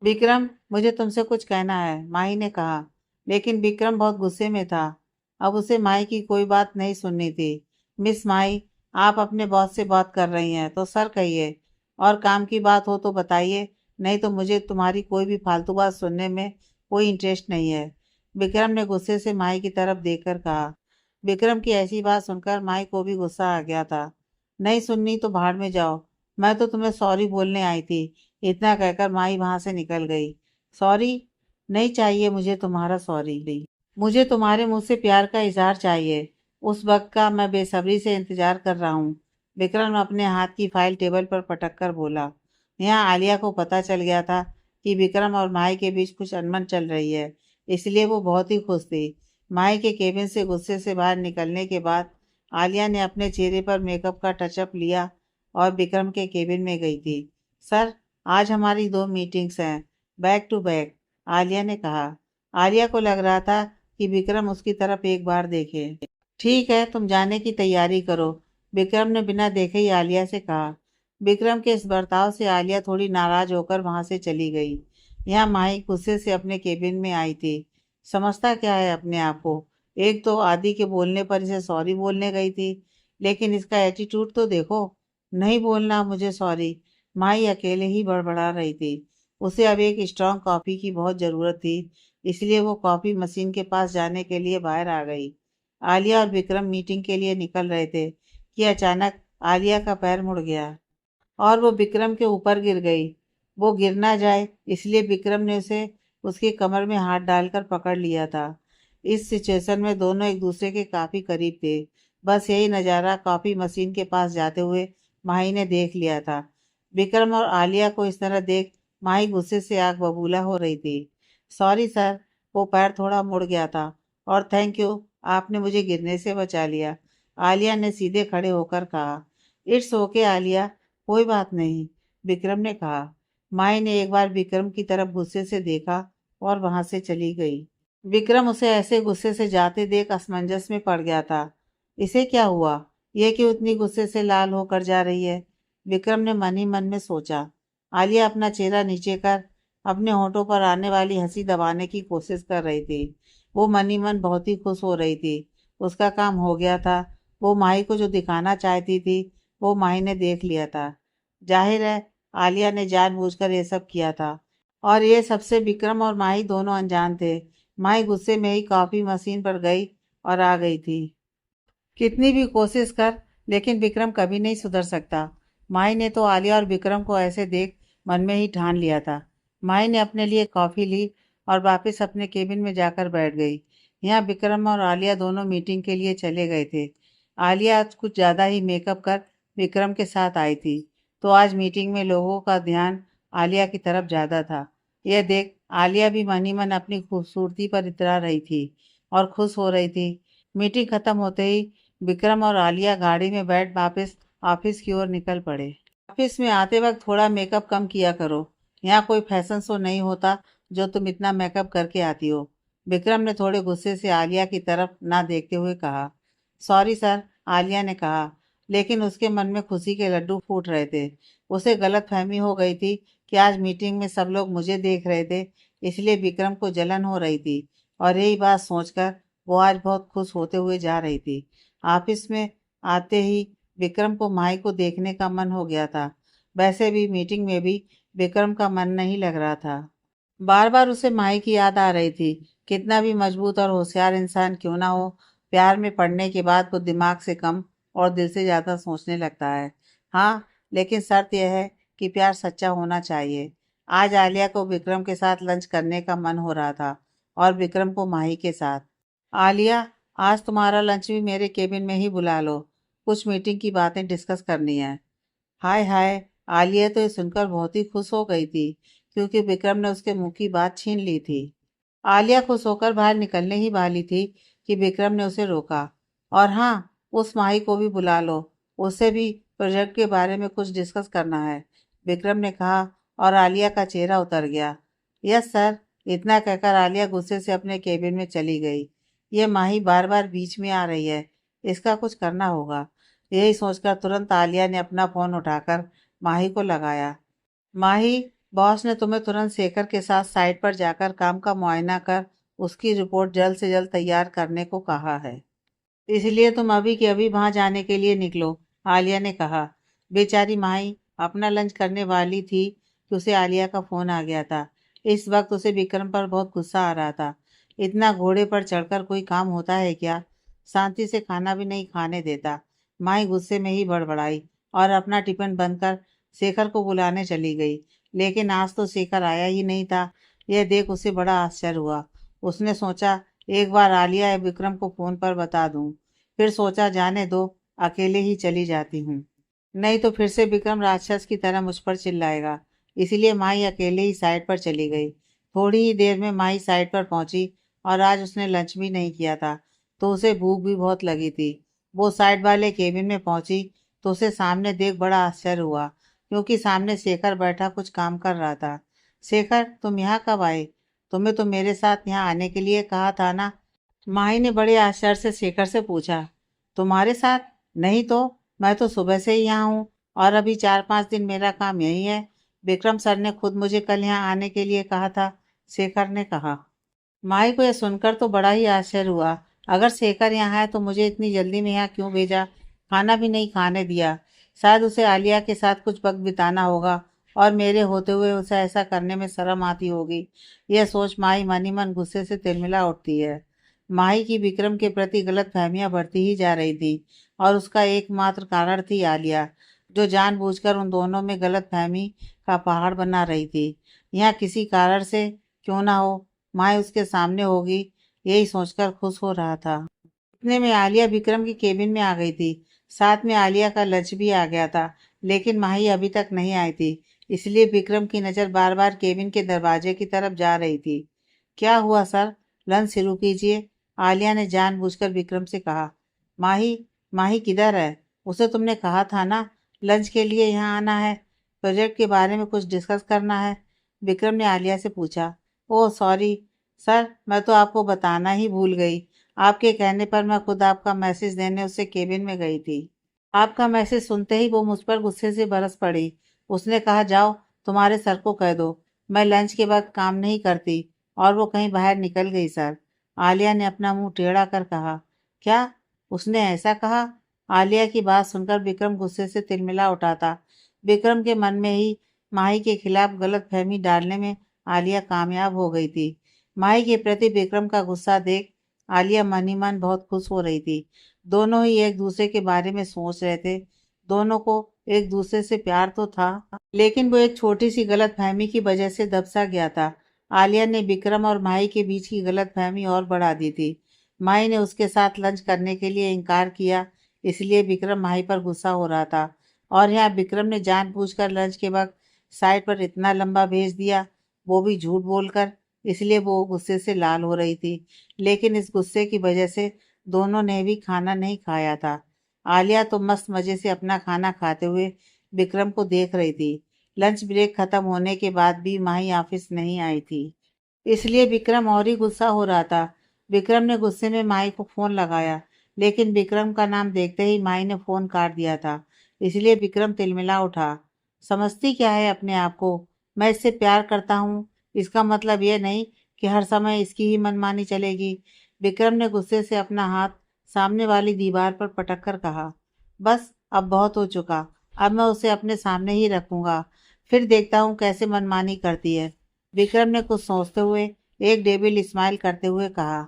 [SPEAKER 1] विक्रम, मुझे तुमसे कुछ कहना है, माही ने कहा। लेकिन विक्रम बहुत गुस्से में था। अब उसे माही की कोई बात नहीं सुननी थी। मिस माही, आप अपने बॉस से बात कर रही हैं तो सर कहिए, और काम की बात हो तो बताइए, नहीं तो मुझे तुम्हारी कोई भी फालतू बात सुनने में कोई इंटरेस्ट नहीं है। विक्रम ने गुस्से से माही की तरफ देखकर कहा। विक्रम की ऐसी बात सुनकर माही को भी गुस्सा आ गया था। नहीं सुननी तो भाड़ में जाओ, मैं तो तुम्हें सॉरी बोलने आई थी। इतना कहकर माई वहां से निकल गई। सॉरी? नहीं चाहिए मुझे तुम्हारा सॉरी। मुझे तुम्हारे मुंह से प्यार का इजहार चाहिए। उस वक्त का मैं बेसब्री से इंतजार कर रहा हूँ। विक्रम अपने हाथ की फाइल टेबल पर पटक कर बोला। यहाँ आलिया को पता चल गया था कि विक्रम और माई के बीच कुछ अनबन चल रही है, इसलिए वो बहुत ही खुश थी। माई के केबिन से गुस्से से बाहर निकलने के बाद आलिया ने अपने चेहरे पर मेकअप का टचअप लिया और विक्रम के केबिन में गई थी। सर, आज हमारी 2 मीटिंग्स हैं, बैक टू बैक, आलिया ने कहा। आलिया को लग रहा था कि विक्रम उसकी तरफ एक बार देखे। ठीक है, तुम जाने की तैयारी करो, विक्रम ने बिना देखे ही आलिया से कहा। विक्रम के इस बर्ताव से आलिया थोड़ी नाराज होकर वहां से चली गई। यहाँ माही गुस्से से अपने केबिन में आई थी। समझता क्या है अपने आप को? एक तो आदि के बोलने पर इसे सॉरी बोलने गई थी, लेकिन इसका एटीट्यूड तो देखो। नहीं बोलना मुझे सॉरी, माही अकेले ही बड़बड़ा रही थी। उसे अब एक स्ट्रांग कॉफी की बहुत ज़रूरत थी, इसलिए वो कॉफी मशीन के पास जाने के लिए बाहर आ गई। आलिया और विक्रम मीटिंग के लिए निकल रहे थे कि अचानक आलिया का पैर मुड़ गया और वो विक्रम के ऊपर गिर गई। वो गिर ना जाए इसलिए विक्रम ने उसे उसकी कमर में हाथ डालकर पकड़ लिया था। इस सिचुएशन में दोनों एक दूसरे के काफी करीब थे। बस यही नज़ारा कॉफी मशीन के पास जाते हुए माही ने देख लिया था। विक्रम और आलिया को इस तरह देख माही गुस्से से आग बबूला हो रही थी। सॉरी सर, वो पैर थोड़ा मुड़ गया था, और थैंक यू, आपने मुझे गिरने से बचा लिया, आलिया ने सीधे खड़े होकर कहा। इट्स ओके आलिया, कोई बात नहीं, विक्रम ने कहा। माई ने एक बार विक्रम की तरफ गुस्से से देखा और वहां से चली गई। विक्रम उसे ऐसे गुस्से से जाते देख असमंजस में पड़ गया था। इसे क्या हुआ? यह क्यों इतनी गुस्से से लाल होकर जा रही है? विक्रम ने मन ही मन में सोचा। आलिया अपना चेहरा नीचे कर अपने होठों पर आने वाली हंसी दबाने की कोशिश कर रही थी। वो मन ही मन बहुत ही खुश हो रही थी। उसका काम हो गया था। वो माही को जो दिखाना चाहती थी वो माही ने देख लिया था। जाहिर है आलिया ने जानबूझकर ये सब किया था, और ये सबसे विक्रम और माही दोनों अनजान थे। माही गुस्से में ही कॉफी मशीन पर गई और आ गई थी। कितनी भी कोशिश कर, लेकिन विक्रम कभी नहीं सुधर सकता। माई ने तो आलिया और विक्रम को ऐसे देख मन में ही ठान लिया था। माई ने अपने लिए कॉफ़ी ली और वापस अपने केबिन में जाकर बैठ गई। यहाँ विक्रम और आलिया दोनों मीटिंग के लिए चले गए थे। आलिया आज कुछ ज़्यादा ही मेकअप कर विक्रम के साथ आई थी, तो आज मीटिंग में लोगों का ध्यान आलिया की तरफ ज़्यादा था। यह देख आलिया भी मन ही मन अपनी खूबसूरती पर इतरा रही थी और खुश हो रही थी। मीटिंग खत्म होते ही विक्रम और आलिया गाड़ी में बैठ वापस ऑफिस की ओर निकल पड़े। ऑफिस में आते वक्त थोड़ा मेकअप कम किया करो, यहाँ कोई फैशन शो नहीं होता जो तुम इतना मेकअप करके आती हो, विक्रम ने थोड़े गुस्से से आलिया की तरफ ना देखते हुए कहा। सॉरी सर, आलिया ने कहा, लेकिन उसके मन में खुशी के लड्डू फूट रहे थे। उसे गलत फहमी हो गई थी कि आज मीटिंग में सब लोग मुझे देख रहे थे, इसलिए विक्रम को जलन हो रही थी, और यही बात सोचकर वो आज बहुत खुश होते हुए जा रही थी। ऑफिस में आते ही विक्रम को माही को देखने का मन हो गया था। वैसे भी मीटिंग में भी विक्रम का मन नहीं लग रहा था। बार बार उसे माही की याद आ रही थी। कितना भी मजबूत और होशियार इंसान क्यों ना हो, प्यार में पड़ने के बाद वो दिमाग से कम और दिल से ज़्यादा सोचने लगता है। हाँ, लेकिन शर्त यह है कि प्यार सच्चा होना चाहिए। आज आलिया को विक्रम के साथ लंच करने का मन हो रहा था, और विक्रम को माही के साथ। आलिया, आज तुम्हारा लंच भी मेरे केबिन में ही बुला लो, कुछ मीटिंग की बातें डिस्कस करनी है। हाय हाय, आलिया तो ये सुनकर बहुत ही खुश हो गई थी, क्योंकि विक्रम ने उसके मुंह की बात छीन ली थी। आलिया खुश होकर बाहर निकलने ही वाली थी कि विक्रम ने उसे रोका। और हाँ, उस माही को भी बुला लो, उससे भी प्रोजेक्ट के बारे में कुछ डिस्कस करना है, विक्रम ने कहा। और आलिया का चेहरा उतर गया। Yes sir. इतना कहकर आलिया गुस्से से अपने केबिन में चली गई। ये माही बार बार बीच में आ रही है, इसका कुछ करना होगा। यही सोचकर तुरंत आलिया ने अपना फोन उठाकर माही को लगाया। माही, बॉस ने तुम्हें तुरंत शेखर के साथ साइट पर जाकर काम का मुआयना कर उसकी रिपोर्ट जल्द से जल्द तैयार करने को कहा है। इसलिए तुम अभी के अभी वहां जाने के लिए निकलो, आलिया ने कहा। बेचारी माही अपना लंच करने वाली थी कि उसे आलिया का फोन आ गया था। इस वक्त उसे विक्रम पर बहुत गुस्सा आ रहा था। इतना घोड़े पर चढ़कर कोई काम होता है क्या? शांति से खाना भी नहीं खाने देता। माही गुस्से में ही बड़बड़ाई और अपना टिफिन बंद कर शेखर को बुलाने चली गई। लेकिन आज तो शेखर आया ही नहीं था। यह देख उसे बड़ा आश्चर्य हुआ। उसने सोचा, एक बार आलिया या विक्रम को फोन पर बता दूं। फिर सोचा, जाने दो, अकेले ही चली जाती हूँ, नहीं तो फिर से विक्रम राक्षस की तरह मुझ पर चिल्लाएगा। इसलिए माही अकेले ही साइड पर चली गई। थोड़ी ही देर में माही साइड पर पहुंची और आज उसने लंच भी नहीं किया था, तो उसे भूख भी बहुत लगी थी। वो साइड वाले केबिन में पहुंची तो उसे सामने देख बड़ा आश्चर्य हुआ, क्योंकि सामने शेखर बैठा कुछ काम कर रहा था। शेखर, तुम यहाँ कब आए? तुम्हें तो मेरे साथ यहाँ आने के लिए कहा था ना? माही ने बड़े आश्चर्य से शेखर से पूछा। तुम्हारे साथ? नहीं तो, मैं तो सुबह से ही यहाँ हूँ और अभी 4-5 दिन मेरा काम यही है। विक्रम सर ने खुद मुझे कल यहाँ आने के लिए कहा था, शेखर ने कहा। माही को यह सुनकर तो बड़ा ही आश्चर्य हुआ। अगर शेखर यहाँ है तो मुझे इतनी जल्दी में यहाँ क्यों भेजा? खाना भी नहीं खाने दिया। शायद उसे आलिया के साथ कुछ वक्त बिताना होगा और मेरे होते हुए उसे ऐसा करने में शर्म आती होगी। यह सोच माही मन ही मन गुस्से से तिलमिला उठती है। माही की विक्रम के प्रति गलत फहमियां बढ़ती ही जा रही थी और उसका एकमात्र कारण थी आलिया, जो जानबूझकर उन दोनों में गलत फहमी का पहाड़ बना रही थी। यहाँ किसी कारण से क्यों ना हो, माँ उसके सामने होगी, यही सोचकर खुश हो रहा था। इतने में आलिया विक्रम की केबिन में आ गई थी। साथ में आलिया का लंच भी आ गया था, लेकिन माही अभी तक नहीं आई थी। इसलिए विक्रम की नज़र बार बार केबिन के दरवाजे की तरफ जा रही थी। क्या हुआ सर? लंच शुरू कीजिए, आलिया ने जानबूझकर विक्रम से कहा। माही, माही किधर है? उसे तुमने कहा था ना, लंच के लिए यहाँ आना है, प्रोजेक्ट के बारे में कुछ डिस्कस करना है, विक्रम ने आलिया से पूछा। ओह सॉरी सर, मैं तो आपको बताना ही भूल गई। आपके कहने पर मैं खुद आपका मैसेज देने उससे केबिन में गई थी। आपका मैसेज सुनते ही वो मुझ पर गुस्से से बरस पड़ी। उसने कहा, जाओ, तुम्हारे सर को कह दो मैं लंच के बाद काम नहीं करती, और वो कहीं बाहर निकल गई सर। आलिया ने अपना मुंह टेढ़ा कर कहा। क्या? उसने ऐसा कहा? आलिया की बात सुनकर विक्रम गुस्से से तिलमिला उठा था। विक्रम के मन में ही माही के खिलाफ गलत फहमी डालने में आलिया कामयाब हो गई थी। माही के प्रति विक्रम का गुस्सा देख आलिया मन ही मन बहुत खुश हो रही थी। दोनों ही एक दूसरे के बारे में सोच रहे थे। दोनों को एक दूसरे से प्यार तो था, लेकिन वो एक छोटी सी गलत फहमी की वजह से दबसा गया था। आलिया ने विक्रम और माही के बीच की गलत फहमी और बढ़ा दी थी। माही ने उसके साथ लंच करने के लिए इनकार किया, इसलिए विक्रम माही पर गुस्सा हो रहा था। और यहाँ विक्रम ने जानबूझकर लंच के वक्त साइड पर इतना लंबा भेज दिया, वो भी झूठ बोलकर, इसलिए वो गुस्से से लाल हो रही थी। लेकिन इस गुस्से की वजह से दोनों ने भी खाना नहीं खाया था। आलिया तो मस्त मजे से अपना खाना खाते हुए विक्रम को देख रही थी। लंच ब्रेक खत्म होने के बाद भी माही ऑफिस नहीं आई थी, इसलिए विक्रम और ही गुस्सा हो रहा था। विक्रम ने गुस्से में माही को फोन लगाया, लेकिन विक्रम का नाम देखते ही माही ने फोन काट दिया था। इसलिए विक्रम तिलमिला उठा। समझती क्या है अपने आप को? मैं इससे प्यार करता हूँ, इसका मतलब यह नहीं कि हर समय इसकी ही मनमानी चलेगी। विक्रम ने गुस्से से अपना हाथ सामने वाली दीवार पर पटक कर कहा। बस, अब बहुत हो चुका, अब मैं उसे अपने सामने ही रखूंगा, फिर देखता हूँ कैसे मनमानी करती है, विक्रम ने कुछ सोचते हुए एक डेविल स्माइल करते हुए कहा।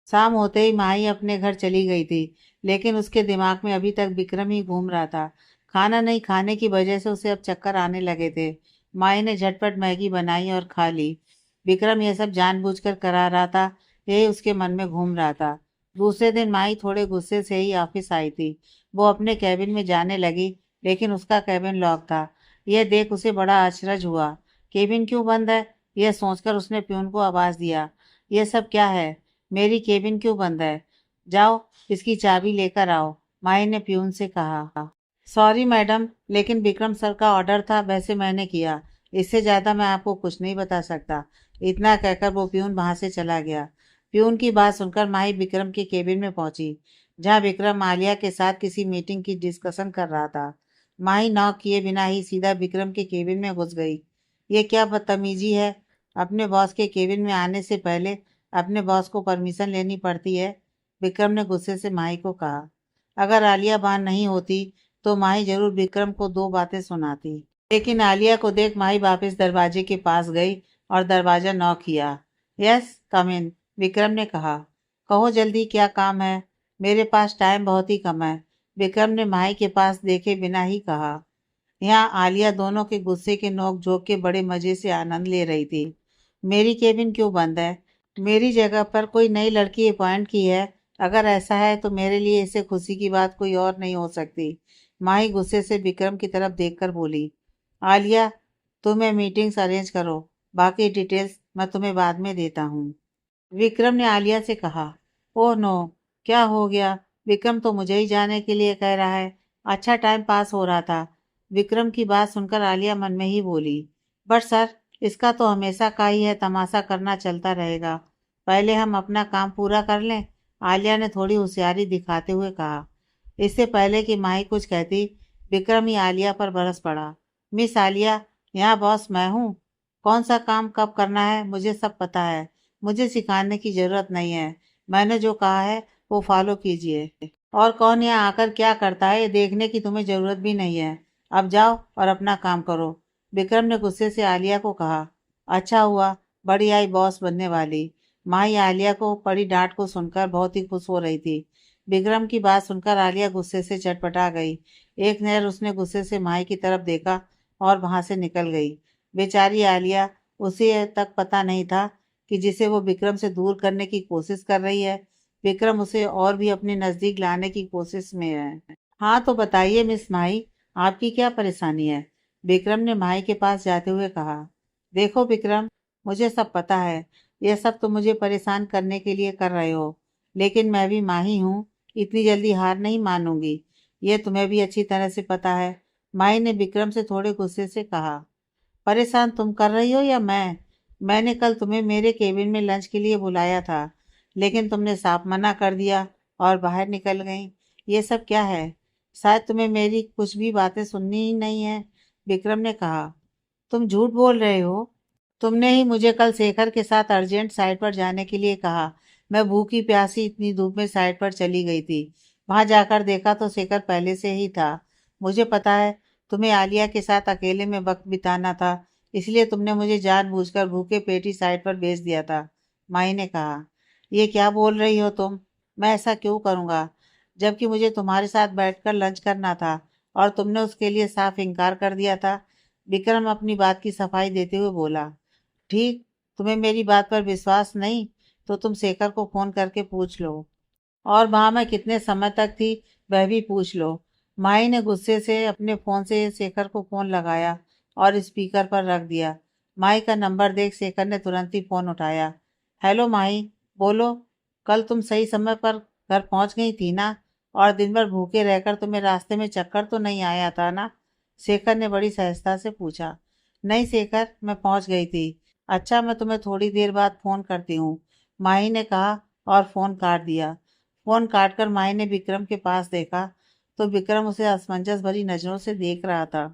[SPEAKER 1] शाम होते ही माही अपने घर चली गई थी, लेकिन उसके दिमाग में अभी तक विक्रम ही घूम रहा था। खाना नहीं खाने की वजह से उसे अब चक्कर आने लगे थे। माही ने झटपट मैगी बनाई और खा ली। विक्रम यह सब जानबूझकर करा रहा था, यही उसके मन में घूम रहा था। दूसरे दिन माई थोड़े गुस्से से ही ऑफिस आई थी। वो अपने कैबिन में जाने लगी, लेकिन उसका कैबिन लॉक था। यह देख उसे बड़ा आश्चर्य हुआ। केबिन क्यों बंद है? यह सोचकर उसने प्यून को आवाज दिया, यह सब क्या है? मेरी केबिन क्यों बंद है? जाओ, इसकी चाबी लेकर आओ, माई ने प्यून से कहा। सॉरी मैडम, लेकिन विक्रम सर का ऑर्डर था, वैसे मैंने किया। इससे ज्यादा मैं आपको कुछ नहीं बता सकता। इतना कहकर वो प्यून वहां से चला गया। प्यून की बात सुनकर माही विक्रम के केबिन में पहुंची, जहां विक्रम आलिया के साथ किसी मीटिंग की डिस्कशन कर रहा था। माही नॉक किए बिना ही सीधा विक्रम के केबिन में घुस गई। ये क्या बदतमीजी है? अपने बॉस के केबिन में आने से पहले अपने बॉस को परमिशन लेनी पड़ती है। विक्रम ने गुस्से से माही को कहा। अगर आलिया बान नहीं होती तो माही जरूर विक्रम को दो बातें सुनाती। लेकिन आलिया को देख माही वापस दरवाजे के पास गई और दरवाजा नॉक किया। यस, कम इन, विक्रम ने कहा। कहो जल्दी, क्या काम है? मेरे पास टाइम बहुत ही कम है, विक्रम ने माही के पास देखे बिना ही कहा। यहाँ आलिया दोनों के गुस्से के नोक झोंक के बड़े मजे से आनंद ले रही थी। मेरी केबिन क्यों बंद है? मेरी जगह पर कोई नई लड़की अपॉइंट की है। अगर ऐसा है तो मेरे लिए इससे खुशी की बात कोई और नहीं हो सकती। माही गुस्से से विक्रम की तरफ देखकर बोली। आलिया, तुम्हें मीटिंग्स अरेंज करो, बाकी डिटेल्स मैं तुम्हें बाद में देता हूँ, विक्रम ने आलिया से कहा। ओह नो, क्या हो गया? विक्रम तो मुझे ही जाने के लिए कह रहा है। अच्छा टाइम पास हो रहा था। विक्रम की बात सुनकर आलिया मन में ही बोली, बट सर, इसका तो हमेशा का ही है, तमाशा करना चलता रहेगा। पहले हम अपना काम पूरा कर लें, आलिया ने थोड़ी होशियारी दिखाते हुए कहा। इससे पहले कि माही कुछ कहती, विक्रम ही आलिया पर बरस पड़ा। मिस आलिया, यहाँ बॉस मैं हूँ। कौन सा काम कब करना है मुझे सब पता है। मुझे सिखाने की जरूरत नहीं है। मैंने जो कहा है वो फॉलो कीजिए। और कौन यहाँ आकर क्या करता है ये देखने की तुम्हें जरूरत भी नहीं है। अब जाओ और अपना काम करो, विक्रम ने गुस्से से आलिया को कहा। अच्छा हुआ, बड़ी आई बॉस बनने वाली। माही आलिया को पड़ी डांट को सुनकर बहुत ही खुश हो रही थी। विक्रम की बात सुनकर आलिया गुस्से से चटपटा गई। एक नज़र उसने गुस्से से माही की तरफ देखा और वहां से निकल गई। बेचारी आलिया, उसे तक पता नहीं था कि जिसे वो विक्रम से दूर करने की कोशिश कर रही है, विक्रम उसे और भी अपने नजदीक लाने की कोशिश में है। हाँ तो बताइए मिस माही, आपकी क्या परेशानी है? विक्रम ने माही के पास जाते हुए कहा। देखो विक्रम, मुझे सब पता है। यह सब तो मुझे परेशान करने के लिए कर रहे हो, लेकिन मैं भी माही हूँ, इतनी जल्दी हार नहीं मानूंगी। यह तुम्हें भी अच्छी तरह से पता है, माही ने विक्रम से थोड़े गुस्से से कहा। परेशान तुम कर रही हो या मैं? मैंने कल तुम्हें मेरे केबिन में लंच के लिए बुलाया था, लेकिन तुमने साफ मना कर दिया और बाहर निकल गई। ये सब क्या है? शायद तुम्हें मेरी कुछ भी बातें सुननी ही नहीं है, विक्रम ने कहा। तुम झूठ बोल रहे हो। तुमने ही मुझे कल शेखर के साथ अर्जेंट साइट पर जाने के लिए कहा। मैं भूखी प्यासी इतनी धूप में साइट पर चली गई थी। वहां जाकर देखा तो शेखर पहले से ही था। मुझे पता है तुम्हें आलिया के साथ अकेले में वक्त बिताना था, इसलिए तुमने मुझे जानबूझकर भूखे पेट ही साइट पर भेज दिया था, माई ने कहा। ये क्या बोल रही हो तुम? मैं ऐसा क्यों करूँगा, जबकि मुझे तुम्हारे साथ बैठकर लंच करना था और तुमने उसके लिए साफ इनकार कर दिया था, विक्रम अपनी बात की सफाई देते हुए बोला। ठीक, तुम्हें मेरी बात पर विश्वास नहीं तो तुम शेखर को फोन करके पूछ लो, और वहां मैं कितने समय तक थी वह भी पूछ लो। माही ने गुस्से से अपने फोन से शेखर को फोन लगाया और स्पीकर पर रख दिया। माही का नंबर देख शेखर ने तुरंत ही फोन उठाया। हेलो माही, बोलो। कल तुम सही समय पर घर पहुंच गई थी ना? और दिन भर भूखे रहकर तुम्हें रास्ते में चक्कर तो नहीं आया था ना? शेखर ने बड़ी सहजता से पूछा। नहीं शेखर, मैं पहुंच गई थी। अच्छा, मैं तुम्हें थोड़ी देर बाद फोन करती हूँ, माही ने कहा और फोन काट दिया। फोन काटकर माही ने विक्रम के पास देखा तो विक्रम उसे असमंजस भरी नजरों से देख रहा था।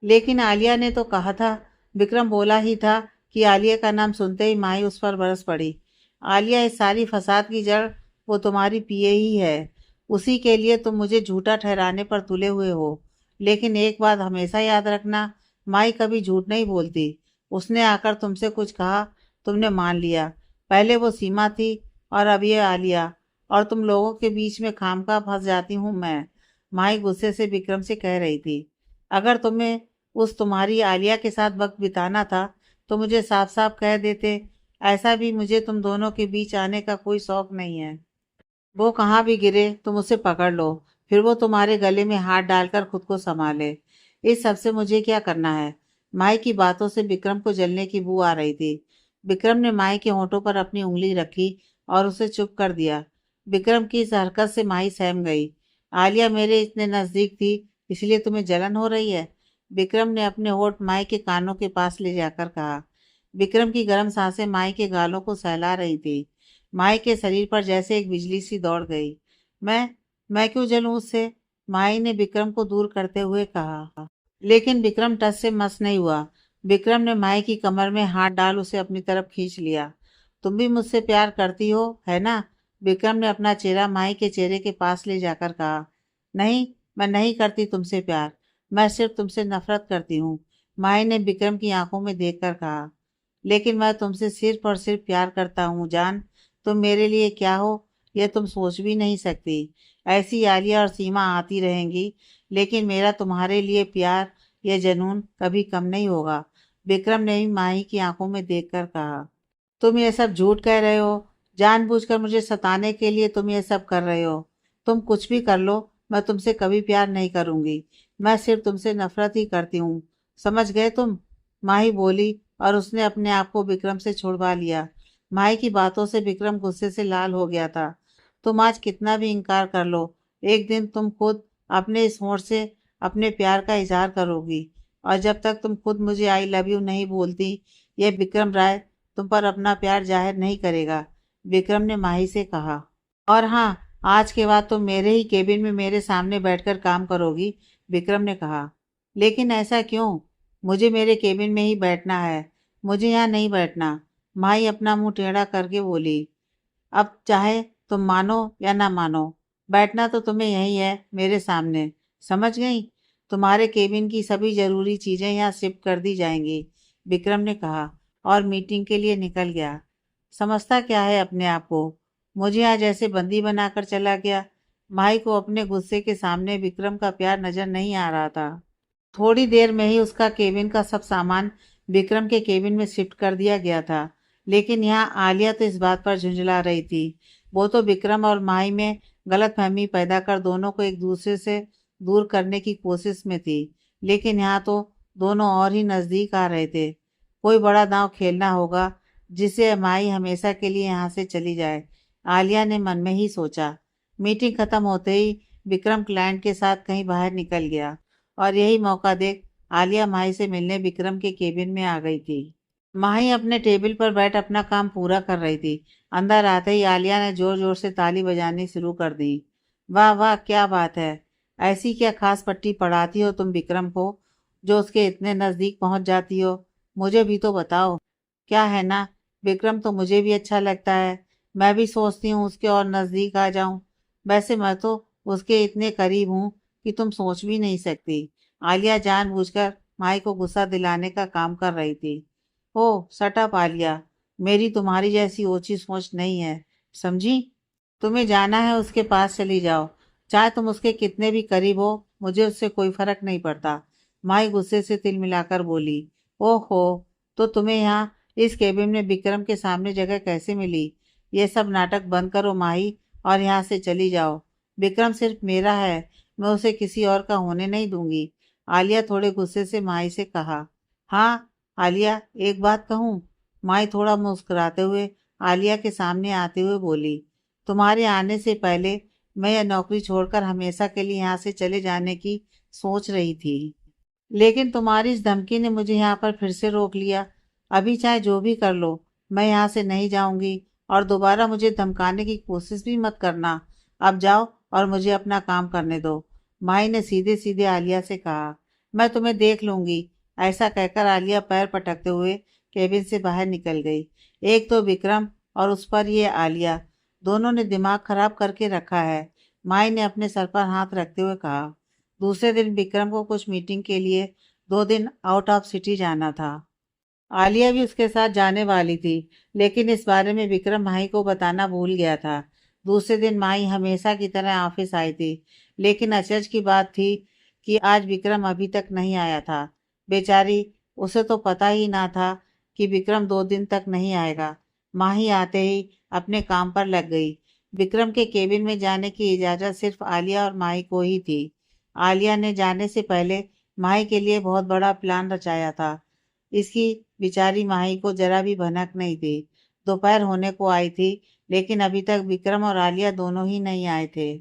[SPEAKER 1] लेकिन आलिया ने तो कहा था, विक्रम बोला ही था कि आलिया का नाम सुनते ही माही उस पर बरस पड़ी। आलिया, इस सारी फसाद की जड़ वो तुम्हारी पीए ही है। उसी के लिए तुम मुझे झूठा ठहराने पर तुले हुए हो। लेकिन एक बात हमेशा याद रखना, माई कभी झूठ नहीं बोलती। उसने आकर तुमसे कुछ कहा, तुमने मान लिया। पहले वो सीमा थी और अब ये आलिया, और तुम लोगों के बीच में खामखा फंस जाती हूँ मैं, माई गुस्से से विक्रम से कह रही थी। अगर तुम्हें उस तुम्हारी आलिया के साथ वक्त बिताना था तो मुझे साफ साफ कह देते। ऐसा भी मुझे तुम दोनों के बीच आने का कोई शौक नहीं है। वो कहाँ भी गिरे तुम उसे पकड़ लो, फिर वो तुम्हारे गले में हाथ डालकर खुद को संभाले। इस सब से मुझे क्या करना है? माई की बातों से विक्रम को जलने की बू आ रही थी। विक्रम ने माई के होठों पर अपनी उंगली रखी और उसे चुप कर दिया। विक्रम की इस हरकत से माई सहम गई। आलिया मेरे इतने नजदीक थी, इसलिए तुम्हें जलन हो रही है? विक्रम ने अपने होठ माई के कानों के पास ले जाकर कहा। विक्रम की गर्म सांसें माई के गालों को सहला रही थी। माई के शरीर पर जैसे एक बिजली सी दौड़ गई। मैं मैं क्यों जलूं उससे? माई ने विक्रम को दूर करते हुए कहा। लेकिन विक्रम टस से मस नहीं हुआ। विक्रम ने माई की कमर में हाथ डाल उसे अपनी तरफ खींच लिया। तुम भी मुझसे प्यार करती हो, है ना? विक्रम ने अपना चेहरा माई के चेहरे के पास ले जाकर कहा। नहीं, मैं नहीं करती तुमसे प्यार, मैं सिर्फ तुमसे नफरत करती हूँ। माई ने विक्रम की आंखों में देखकर कहा। लेकिन मैं तुमसे सिर्फ और सिर्फ प्यार करता हूँ जान। तुम मेरे लिए क्या हो, यह तुम सोच भी नहीं सकती। ऐसी आलिया और सीमा आती रहेंगी, लेकिन मेरा तुम्हारे लिए प्यार, यह जुनून कभी कम नहीं होगा। विक्रम ने भी माही की आंखों में देखकर कहा। तुम ये सब झूठ कह रहे हो। जानबूझकर मुझे सताने के लिए तुम ये सब कर रहे हो। तुम कुछ भी कर लो, मैं तुमसे कभी प्यार नहीं करूंगी। मैं सिर्फ तुमसे नफरत ही करती हूँ। समझ गए तुम? माही बोली और उसने अपने आप को विक्रम से छुड़वा लिया। माही की बातों से विक्रम गुस्से से लाल हो गया था। तुम आज कितना भी इनकार कर लो, एक दिन तुम खुद अपने इस होंठ से अपने प्यार का इजहार करोगी। और जब तक तुम खुद मुझे आई लव यू नहीं बोलती, यह विक्रम राय तुम पर अपना प्यार जाहिर नहीं करेगा। विक्रम ने माही से कहा। और हाँ, आज के बाद तुम मेरे ही केबिन में मेरे सामने बैठकर काम करोगी, विक्रम ने कहा। लेकिन ऐसा क्यों? मुझे मेरे केबिन में ही बैठना है, मुझे यहाँ नहीं बैठना। माही अपना मुंह टेढ़ा करके बोली। अब चाहे तुम मानो या ना मानो, बैठना तो तुम्हें यही है, मेरे सामने। समझ गई? तुम्हारे केबिन की सभी जरूरी चीजें यहाँ शिफ्ट कर दी जाएंगी, विक्रम ने कहा और मीटिंग के लिए निकल गया। समझता क्या है अपने आप को? मुझे आज ऐसे बंदी बनाकर चला गया। माई को अपने गुस्से के सामने विक्रम का प्यार नजर नहीं आ रहा था। थोड़ी देर में ही उसका केबिन का सब सामान विक्रम के केबिन में शिफ्ट कर दिया गया था। लेकिन यहाँ आलिया तो इस बात पर झुंझला रही थी। वो तो विक्रम और माही में गलतफहमी पैदा कर दोनों को एक दूसरे से दूर करने की कोशिश में थी। लेकिन यहाँ तो दोनों और ही नजदीक आ रहे थे। कोई बड़ा दांव खेलना होगा, जिससे माही हमेशा के लिए यहाँ से चली जाए, आलिया ने मन में ही सोचा। मीटिंग खत्म होते ही विक्रम क्लाइंट के साथ कहीं बाहर निकल गया और यही मौका देख आलिया माही से मिलने विक्रम के केबिन में आ गई थी। माही अपने टेबल पर बैठ अपना काम पूरा कर रही थी। अंदर आते ही आलिया ने जोर जोर से ताली बजानी शुरू कर दी। वाह वाह, क्या बात है! ऐसी क्या खास पट्टी पढ़ाती हो तुम विक्रम को, जो उसके इतने नजदीक पहुंच जाती हो? मुझे भी तो बताओ। क्या है ना, विक्रम तो मुझे भी अच्छा लगता है। मैं भी सोचती हूँ उसके और नजदीक आ जाऊं। वैसे मैं तो उसके इतने करीब हूँ कि तुम सोच भी नहीं सकती। आलिया जानबूझकर माई को गुस्सा दिलाने का काम कर रही थी। ओह शट अप आलिया, मेरी तुम्हारी जैसी ओछी सोच नहीं है, समझी? तुम्हें जाना है उसके पास चली जाओ, चाहे तुम उसके कितने भी करीब हो, मुझे उससे कोई फर्क नहीं पड़ता। माई गुस्से से तिल मिलाकर बोली। ओहो, तो तुम्हें यहाँ इस केबिन में विक्रम के सामने जगह कैसे मिली? ये सब नाटक बंद करो माही और यहाँ से चली जाओ। विक्रम सिर्फ मेरा है, मैं उसे किसी और का होने नहीं दूंगी, आलिया थोड़े गुस्से से माई से कहा। हाँ आलिया, एक बात कहूँ? माई थोड़ा मुस्कुराते हुए आलिया के सामने आते हुए बोली। तुम्हारे आने से पहले मैं यह नौकरी छोड़कर हमेशा के लिए यहाँ से चले जाने की सोच रही थी, लेकिन तुम्हारी इस धमकी ने मुझे यहाँ पर फिर से रोक लिया। अभी चाहे जो भी कर लो, मैं यहाँ से नहीं जाऊंगी और दोबारा मुझे धमकाने की कोशिश भी मत करना। अब जाओ और मुझे अपना काम करने दो, माई ने सीधे सीधे आलिया से कहा। मैं तुम्हें देख लूंगी, ऐसा कहकर आलिया पैर पटकते हुए केबिन से बाहर निकल गई। एक तो विक्रम और उस पर ये आलिया, दोनों ने दिमाग खराब करके रखा है, माई ने अपने सर पर हाथ रखते हुए कहा। दूसरे दिन विक्रम को कुछ मीटिंग के लिए 2 दिन आउट ऑफ सिटी जाना था। आलिया भी उसके साथ जाने वाली थी, लेकिन इस बारे में विक्रम माही को बताना भूल गया था। दूसरे दिन माही हमेशा की तरह ऑफिस आई थी, लेकिन अचरज की बात थी कि आज विक्रम अभी तक नहीं आया था। बेचारी, उसे तो पता ही ना था कि विक्रम 2 दिन तक नहीं आएगा। माही आते ही अपने काम पर लग गई। विक्रम के केबिन में जाने की इजाज़त सिर्फ आलिया और माही को ही थी। आलिया ने जाने से पहले माही के लिए बहुत बड़ा प्लान रचाया था। इसकी बेचारी माही को जरा भी भनक नहीं थी। दोपहर होने को आई थी, लेकिन अभी तक विक्रम और आलिया दोनों ही नहीं आए थे।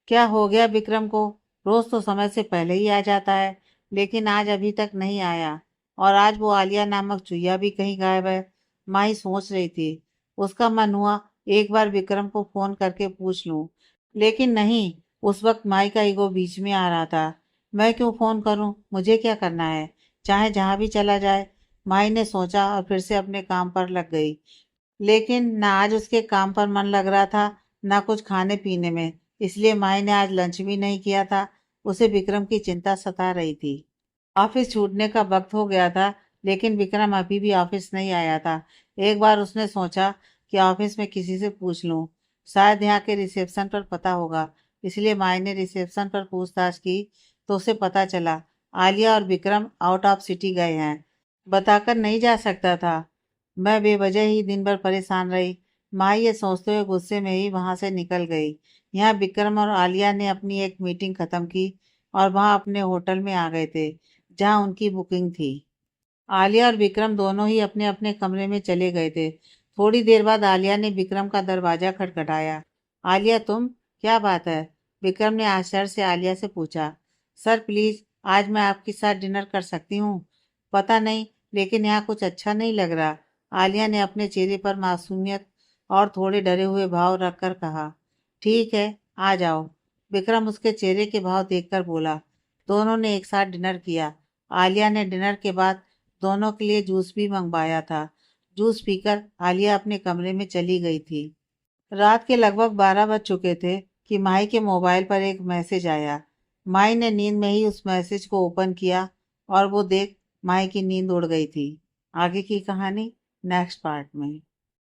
[SPEAKER 1] क्या हो गया विक्रम को? रोज तो समय से पहले ही आ जाता है, लेकिन आज अभी तक नहीं आया। और आज वो आलिया नामक चुहिया भी कहीं गायब है। माही सोच रही थी। उसका मन हुआ एक बार विक्रम को फोन करके पूछ लूं, लेकिन नहीं। उस वक्त माई का ईगो बीच में आ रहा था। मैं क्यों फोन करूं? मुझे क्या करना है? चाहे जहां भी चला जाए। माई ने सोचा और फिर से अपने काम पर लग गई। लेकिन ना आज उसके काम पर मन लग रहा था, ना कुछ खाने पीने में। इसलिए माई ने आज लंच भी नहीं किया था। उसे विक्रम की चिंता सता रही थी। ऑफिस छूटने का वक्त हो गया था, लेकिन विक्रम अभी भी ऑफिस नहीं आया था। एक बार उसने सोचा कि ऑफिस में किसी से पूछ लूं, शायद यहाँ के रिसेप्शन पर पता होगा। इसलिए माई ने रिसेप्शन पर पूछताछ की, तो उसे पता चला आलिया और विक्रम आउट ऑफ सिटी गए हैं। बताकर नहीं जा सकता था। मैं बेवजह ही दिन भर परेशान रही। माँ ये सोचते हुए गुस्से में ही वहां से निकल गई। यहाँ विक्रम और आलिया ने अपनी एक मीटिंग खत्म की और वहां अपने होटल में आ गए थे, जहां उनकी बुकिंग थी। आलिया और विक्रम दोनों ही अपने अपने कमरे में चले गए थे। थोड़ी देर बाद आलिया ने विक्रम का दरवाजा खटखटाया। आलिया, तुम? क्या बात है? विक्रम ने आश्चर्य से आलिया से पूछा। सर प्लीज, आज मैं आपके साथ डिनर कर सकती हूँ? पता नहीं, लेकिन यहाँ कुछ अच्छा नहीं लग रहा। आलिया ने अपने चेहरे पर मासूमियत और थोड़े डरे हुए भाव रखकर कहा। ठीक है, आ जाओ। विक्रम उसके चेहरे के भाव देखकर बोला। दोनों ने एक साथ डिनर किया। आलिया ने डिनर के बाद दोनों के लिए जूस भी मंगवाया था। जूस पीकर आलिया अपने कमरे में चली गई थी। रात के लगभग 12 बज चुके थे कि माही के मोबाइल पर एक मैसेज आया। माही ने नींद में ही उस मैसेज को ओपन किया और वो देख माही की नींद उड़ गई थी। आगे की कहानी नेक्स्ट पार्ट में।